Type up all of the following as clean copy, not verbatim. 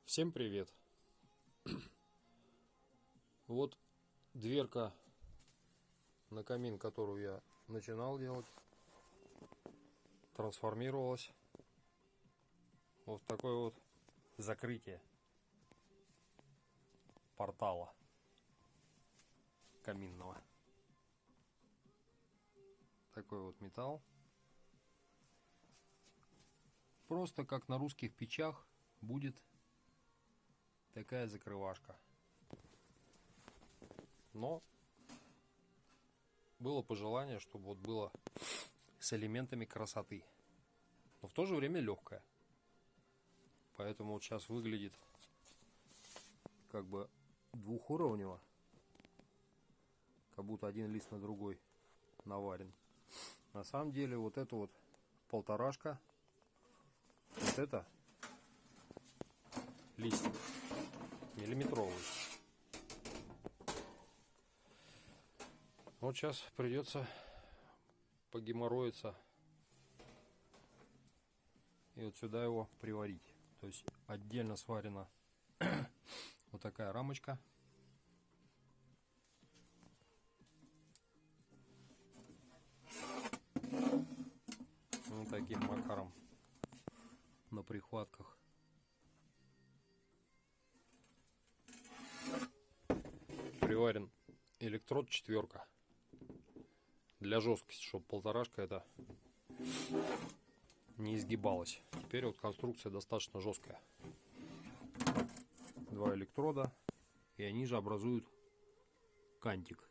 Всем привет! Вот дверка на камин, которую я начинал делать, трансформировалась вот в такое вот закрытие портала каминного. Такой вот металл. Просто как на русских печах будет такая закрывашка. Но было пожелание, чтобы вот было с элементами красоты, но в то же время легкая. Поэтому вот сейчас выглядит как бы двухуровнево, как будто один лист на другой наварен. На самом деле вот это вот полторашка, вот это листик миллиметровый. Вот сейчас придется погеморроиться и вот сюда его приварить. То есть отдельно сварена вот такая рамочка. Вот таким макаром на прихватках. Приварен электрод 4 для жесткости, чтобы полторашка это не изгибалась. Теперь вот конструкция достаточно жесткая. 2 электрода, и они же образуют кантик.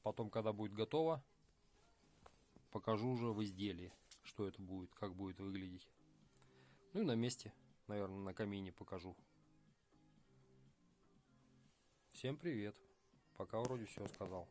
Потом, когда будет готово, покажу уже в изделии, что это будет, как будет выглядеть. Ну и на месте, наверное, на камине покажу. Всем привет. Пока вроде все сказал.